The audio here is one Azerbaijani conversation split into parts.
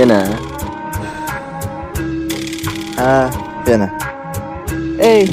Yenə. Hə, yenə. Ey,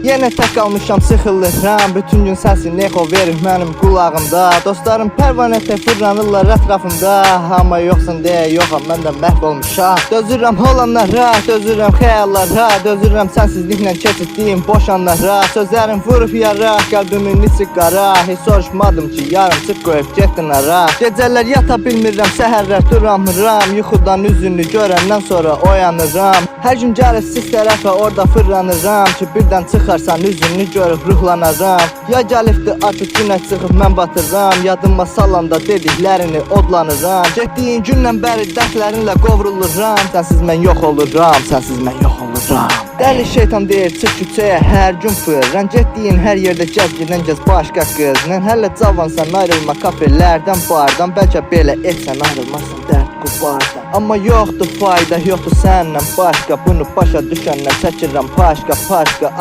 yenə tək qalmışam, sıxılıram. Bütün gün səsin echo verir mənim qulağımda. Dostlarım pərvanətə fırlanırlar ətrafımda. Amma yoxsan deyə yoxam, mən də məhv olmuşam. Dözürəm olanlara, dözürəm xəyallara, dözürəm sənsizliklə keçirdiyim boş anlara. Sözlərim vurub yara, qəlbimin içi qara. Heç soruşmadım ki, yarımçıq qoyub getdin ara. Gecələr yata bilmirəm, səhərlər duramıram. Yuxudan üzünü görəndən sonra oyanıram. Hər gün gəlir siz tərəfə, orada fırlanıram ki, birdən çıxarsan üzünü görüb ruhlanaram. Ya gəlibdi artıq günə çıxıb mən batıram. Yadıma salanda dediklərini odlanıram. Getdiyin gündən bəri dərdlərinlə qovruluram. Sənsiz mən yox oluram, sənsiz mən yox oluram. Dəli şeytan deyir çıx küçəyə hər gün fır. Rəng etdiyin hər yerdə gəzgirdən gəz başqa qızla. Hələ cavansan ayrılma kafelərdən, bardan. Bəlkə belə etsən ayrılmazsan dərd qubardan. Amma yoxdur fayda, yoxdur səndən başqa. Bunu başa düşəndən çəkirəm paşqa.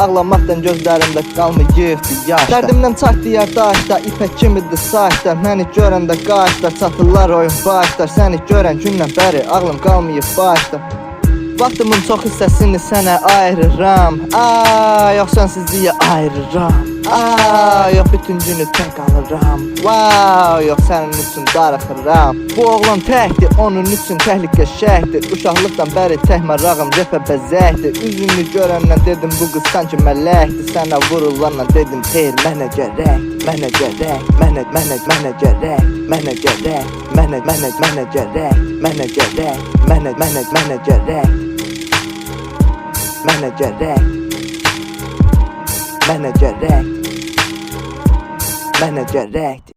Ağlamaqdan gözlərimdə qalmayıbdı yaş. Dərdimdən çartdıyar daşda, ipək kimidir saçlar. Məni görəndə qaşlar, çatırlar oyun başlar. Səni görən gündən bəri ağlım qalmayıb başda. Vaxtımın çox hissəsini sənə ayırıram. Yox sənsizliyə ayırıram. Yox bütün günü tək qalıram. Yox sənin üçün darıxıram. Bu oğlan təkdir, onun üçün təhlükə şəhdir. Uşaqlıqdan bəri tək marağım repə bəzəkdir. Üzünü görəndən dedim bu qız sanki mələkdir. Sənə vurulanla dedim xeyr mənə gərək. Mənə gərək, mənə gərək, mənə gərək, mənə gərək, mənə gərək, mənə gərək, mənə gərək, mənə gərək, mənə gərək.